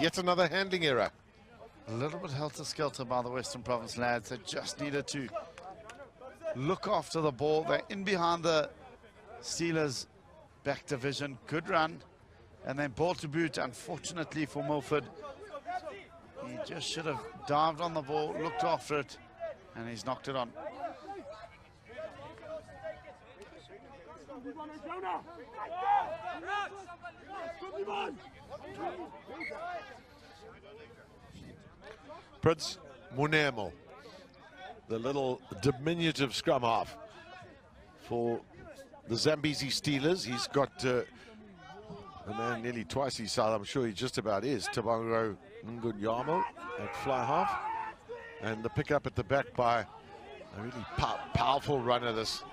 yet another handling error. A little bit helter-skelter by the Western Province lads. They just needed to look after the ball. They're in behind the Steelers' back division. Good run. And then ball to boot, unfortunately for Milford. He just should have dived on the ball, looked after it, and he's knocked it on. Prince Munemo, the little diminutive scrum half for the Zambezi Steelers. He's got a man nearly twice his size, I'm sure he just about is, Tabango Ngunyamo at fly half. And the pick up at the back by a really powerful runner, this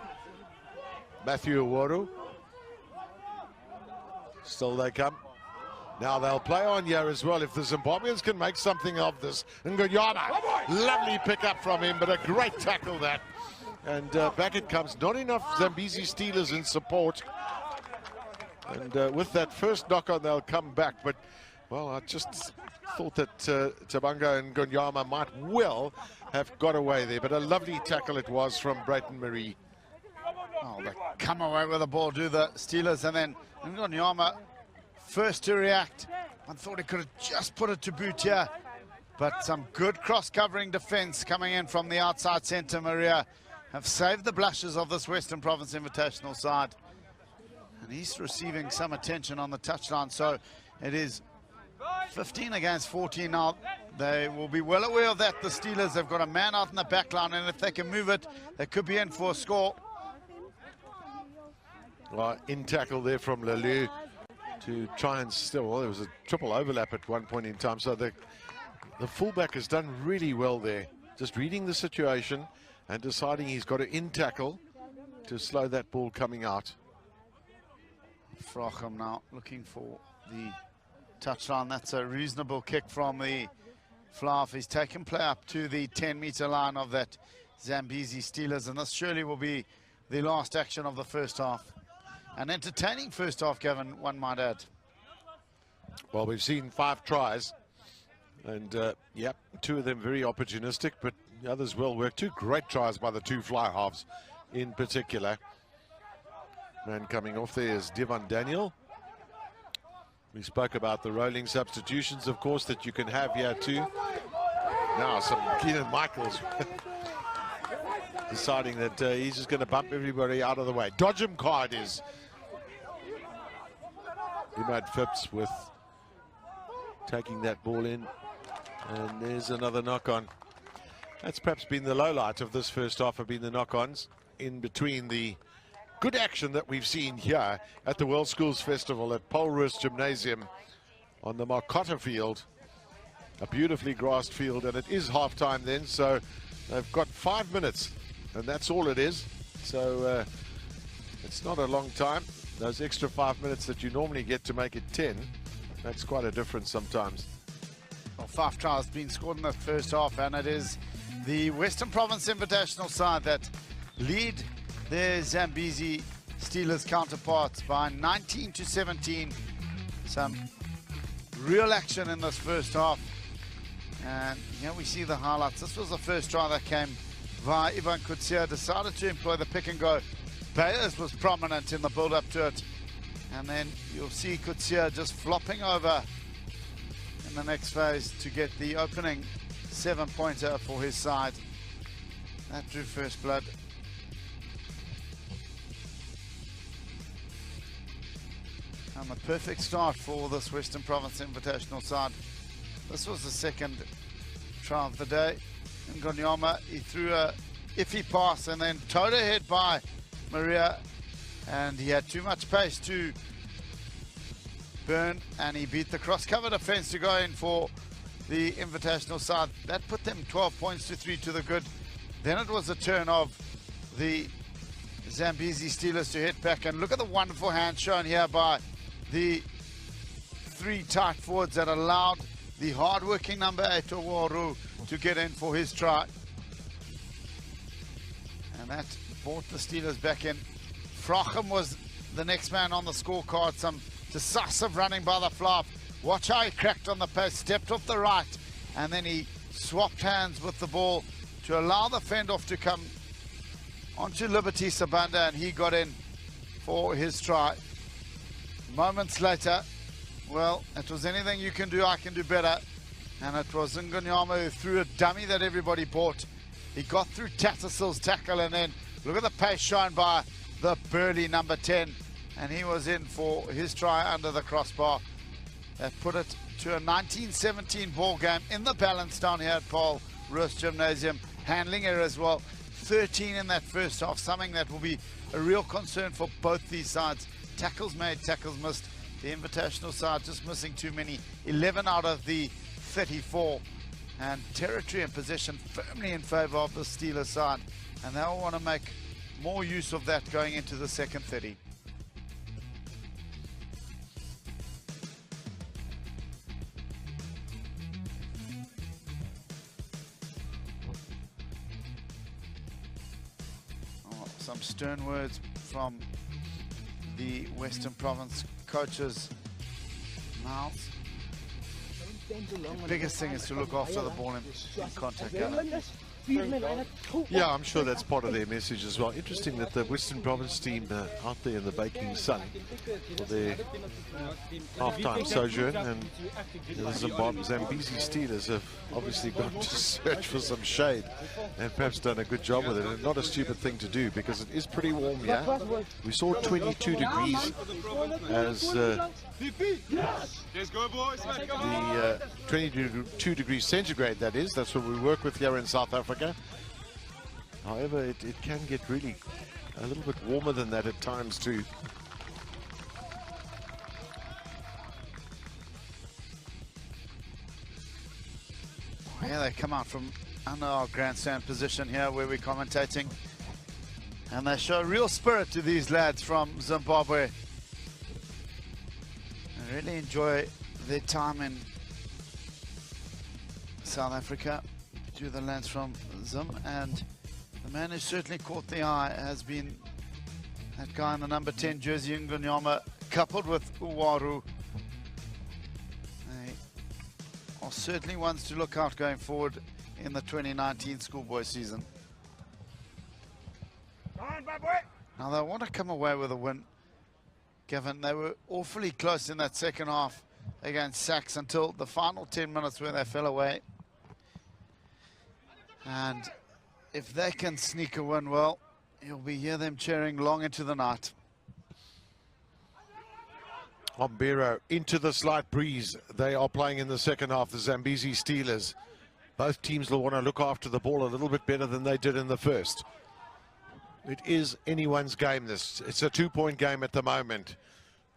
Matthew Aworu. Still they come. Now they'll play on here as well if the Zimbabweans can make something of this. Ngunyama, lovely pick up from him, but a great tackle that. And back it comes. Not enough Zambezi Steelers in support. And with that first knock on, they'll come back. But, well, I just thought that Tabango and Ngunyama might well have got away there. But a lovely tackle it was from Brayton Marie. Oh, they come away with the ball, do the Steelers, and then Ngunyama first to react. I thought he could have just put it to boot here, but some good cross-covering defense coming in from the outside centre. Maria have saved the blushes of this Western Province Invitational side, and he's receiving some attention on the touchline. So it is 15 against 14 now. They will be well aware of that. The Steelers have got a man out in the back line, and if they can move it, they could be in for a score. Well, in tackle there from Lelu to try and still, well, there was a triple overlap at one point in time. So the fullback has done really well there, just reading the situation and deciding he's got to in tackle to slow that ball coming out. Frochem now looking for the touchline. That's a reasonable kick from the fly-off. He's taken play up to the 10-meter line of that Zambezi Steelers, and this surely will be the last action of the first half. An entertaining first half, Gavin, one might add. Well, we've seen 5 tries, and yep, 2 of them very opportunistic, but the others well worked. 2 great tries by the 2 fly halves in particular. Man coming off there is Devon Daniel. We spoke about the rolling substitutions, of course, that you can have here too. Now some Keenan Michaels deciding that he's just going to bump everybody out of the way. Dodge him card is Imad Phipps with taking that ball in, and there's another knock-on. That's perhaps been the low light of this first half, have been the knock-ons in between the good action that we've seen here at the World Schools Festival at Polrus Gymnasium on the Marcotta field, a beautifully grassed field, and it is half-time then, so they've got 5 minutes, and that's all it is. So it's not a long time. Those extra 5 minutes that you normally get to make it 10, that's quite a difference sometimes. Well, 5 tries been scored in the first half, and it is the Western Province Invitational side that lead their Zambezi Steelers counterparts by 19-17. Some real action in this first half. And here we see the highlights. This was the first try that came via Ivan Kutsia. Decided to employ the pick and go. Bayers was prominent in the build-up to it. And then you'll see Kutsia just flopping over in the next phase to get the opening 7-pointer for his side. That drew first blood. And the perfect start for this Western Province Invitational side. This was the second try of the day. Ngunyama, he threw a iffy pass and then towed ahead by Maria, and he had too much pace to burn, and he beat the cross-cover defense to go in for the Invitational side. That put them 12 points to 3 to the good. Then it was the turn of the Zambezi Steelers to hit back, and look at the wonderful hand shown here by the 3 tight forwards that allowed the hard-working number 8 Owaru to get in for his try. And that brought the Steelers back in. Frochem was the next man on the scorecard. Some decisive running by the fluff. Watch how he cracked on the post, stepped off the right, and then he swapped hands with the ball to allow the fend-off to come onto Liberty Sabanda, and he got in for his try. Moments later, well, it was anything you can do, I can do better. And it was Ngonyama who threw a dummy that everybody bought. He got through Tattersal's tackle, and then look at the pace shown by the burly number 10. And he was in for his try under the crossbar. That put it to a 19-17 ball game in the balance down here at Paul Roos Gymnasium. Handling error as well. 13 in that first half, something that will be a real concern for both these sides. Tackles made, tackles missed. The Invitational side just missing too many. 11 out of the 34. And territory and possession firmly in favour of the Steelers side. And they'll want to make more use of that going into the second 30. Some stern words from the Western Province coaches' mouths. The biggest thing is to look after the ball in contact. Yeah, I'm sure that's part of their message as well. Interesting that the Western Province team out there in the baking sun for their half-time sojourn, and the Zambezi Steelers have obviously gone to search for some shade and perhaps done a good job with it. And not a stupid thing to do, because it is pretty warm here. We saw 22 degrees as the 22 degrees centigrade, that is. That's what we work with here in South Africa. However, it can get really a little bit warmer than that at times too. Yeah, they come out from under our grandstand position here where we're commentating. And they show real spirit to these lads from Zimbabwe. I really enjoy their time in South Africa to the lads from Zim, and the man who certainly caught the eye has been that guy in the number 10 jersey, Ngonyama, coupled with Uwaru. They are certainly ones to look out going forward in the 2019 schoolboy season. Now they want to come away with a win, given they were awfully close in that second half against Sachs until the final 10 minutes where they fell away. And if they can sneak a win, well, you'll be hear them cheering long into the night. Hombero into the slight breeze. They are playing in the second half, the Zambezi Steelers. Both teams will want to look after the ball a little bit better than they did in the first. It is anyone's game, this. It's a two-point game at the moment.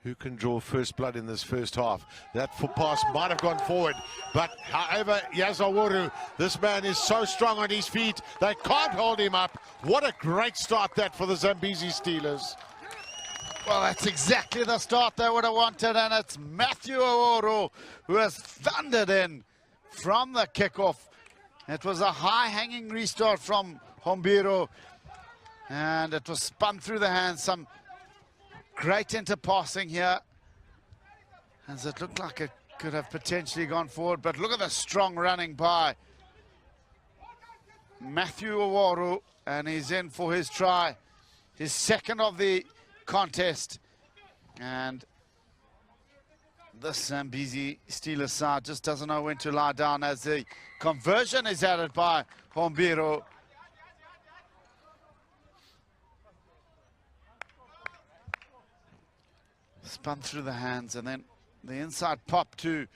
Who can draw first blood in this first half? That foot pass might have gone forward, but however, Yazawaru, this man is so strong on his feet, they can't hold him up. What a great start that for the Zambezi Steelers. Well, that's exactly the start they would have wanted, and it's Matthew Aoro who has thundered in from the kickoff. It was a high-hanging restart from Hombero, and it was spun through the hands. Some great interpassing here, as it looked like it could have potentially gone forward, but look at the strong running by Matthew Awaru, and he's in for his try, his second of the contest. And the Zambezi Steelers side just doesn't know when to lie down as the conversion is added by Hombero. Spun through the hands, and then the inside pop to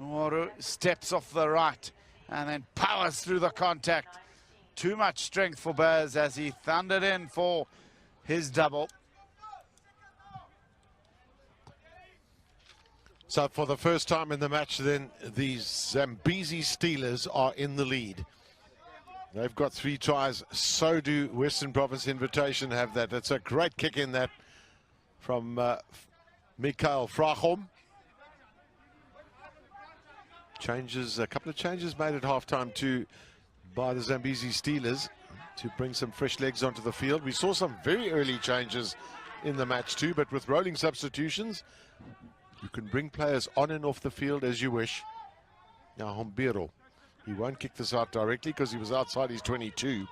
Uwaru, steps off the right and then powers through the contact. Too much strength for Baz as he thundered in for his double. So for the first time in the match then, the Zambezi Steelers are in the lead. They've got 3 tries, so do Western Province Invitation have that. It's a great kick in that from Mikael Frachom. Changes, a couple of changes made at halftime too by the Zambezi Steelers to bring some fresh legs onto the field. We saw some very early changes in the match too, but with rolling substitutions, You can bring players on and off the field as you wish. Now Hombiro, he won't kick this out directly because he was outside his 22.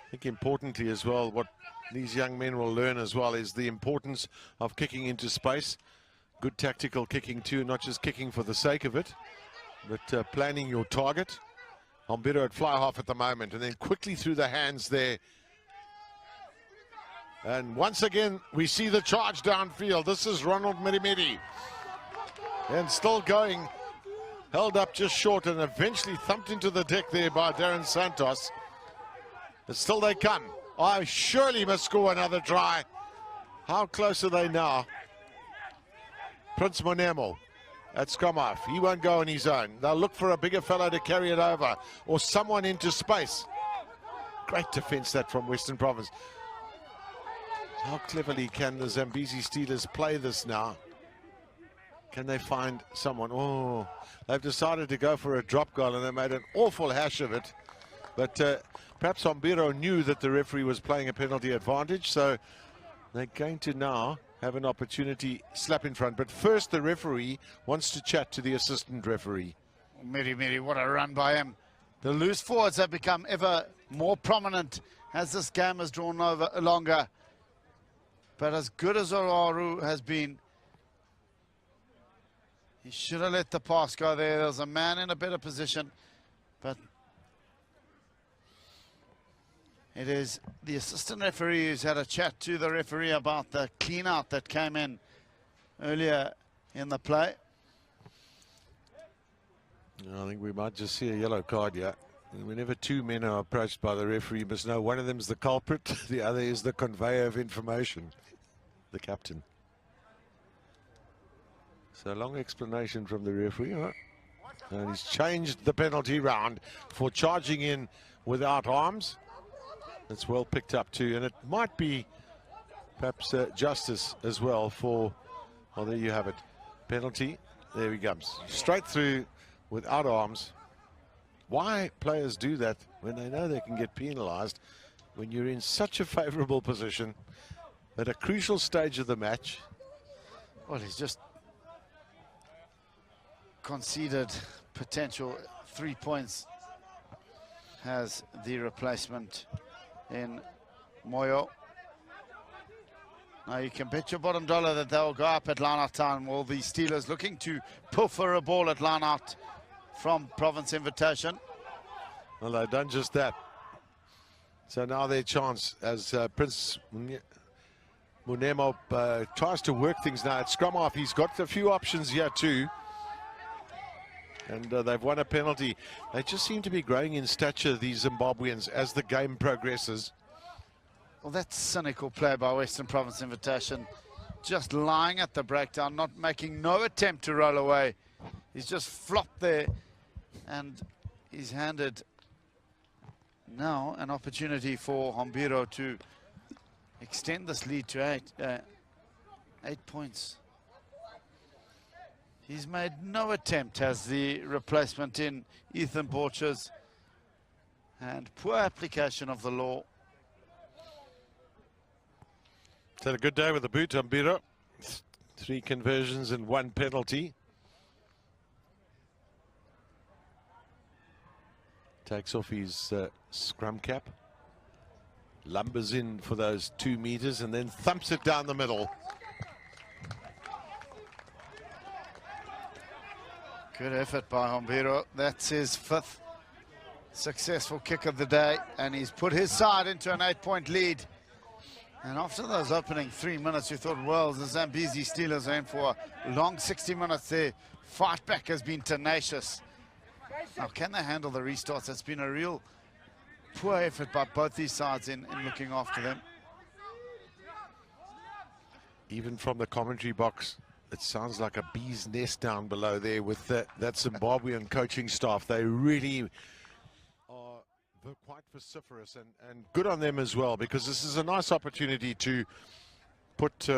I think importantly as well, what these young men will learn as well is the importance of kicking into space. Good tactical kicking too, not just kicking for the sake of it, but planning your target. Hombiro at fly half at the moment, and then quickly through the hands there. And once again, we see the charge downfield. This is Ronald Mirimiri. And still going, held up just short and eventually thumped into the deck there by Darren Santos. But still they come. I surely must score another try. How close are they now? Prince Monemo at scrum off. He won't go on his own. They'll look for a bigger fellow to carry it over or someone into space. Great defense that from Western Province. How cleverly can the Zambezi Steelers play this now? Can they find someone? Oh, they've decided to go for a drop goal and they made an awful hash of it. But perhaps Hombiro knew that the referee was playing a penalty advantage, so they're going to now have an opportunity slap in front. But first, the referee wants to chat to the assistant referee. Miri, what a run by him. The loose forwards have become ever more prominent as this game has drawn over longer. But as good as Oraru has been, he should have let the pass go there. There was a man in a better position, but it is the assistant referee who's had a chat to the referee about the clean out that came in earlier in the play. I think we might just see a yellow card here. Whenever two men are approached by the referee, you must know one of them is the culprit, the other is the conveyor of information, the captain. So long explanation from the referee, huh? And he's changed the penalty round for charging in without arms. That's well picked up too, and it might be perhaps justice as well for, well, there you have it. Penalty, there he comes. Straight through without arms. Why players do that when they know they can get penalized when you're in such a favorable position at a crucial stage of the match? Well, he's just conceded potential 3 points, has the replacement in Moyo. Now you can bet your bottom dollar that they'll go up at line-out time. Well, the Steelers looking to pilfer a ball at line-out from Province Invitation. Well, they've done just that. So now their chance as Prince Monemo tries to work things now at scrum off. He's got a few options here too. And they've won a penalty. They just seem to be growing in stature, these Zimbabweans, as the game progresses. Well, that's cynical play by Western Province Invitation. Just lying at the breakdown, not making no attempt to roll away. He's just flopped there, and he's handed now an opportunity for Hombiro to extend this lead to 8 points. He's made no attempt as the replacement in Ethan Borchers, and poor application of the law. He's had a good day with the boot, Hombiro. 3 conversions and 1 penalty. Takes off his scrum cap. Lumbers in for those 2 meters and then thumps it down the middle. Good effort by Hombiro. That's his 5th successful kick of the day, and he's put his side into an 8-point lead. And after those opening 3 minutes, you thought, well, the Zambezi Steelers are in for a long 60 minutes there. Fight back has been tenacious. Now, can they handle the restarts? It's been a real poor effort by both these sides in looking after them. Even from the commentary box, it sounds like a bee's nest down below there with that Zimbabwean coaching staff. They really are quite vociferous, and good on them as well, because this is a nice opportunity to put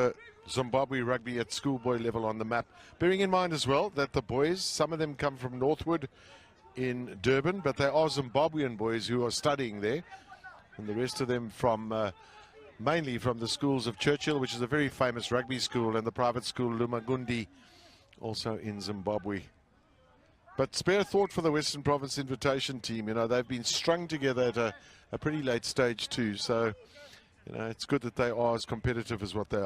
Zimbabwe rugby at schoolboy level on the map. Bearing in mind as well that the boys, some of them come from Northwood in Durban, but they are Zimbabwean boys who are studying there, and the rest of them from mainly from the schools of Churchill, which is a very famous rugby school, and the private school Lumagundi, also in Zimbabwe. But spare thought for the Western Province Invitation team. You know, they've been strung together at a pretty late stage too. So, you know, it's good that they are as competitive as what they are.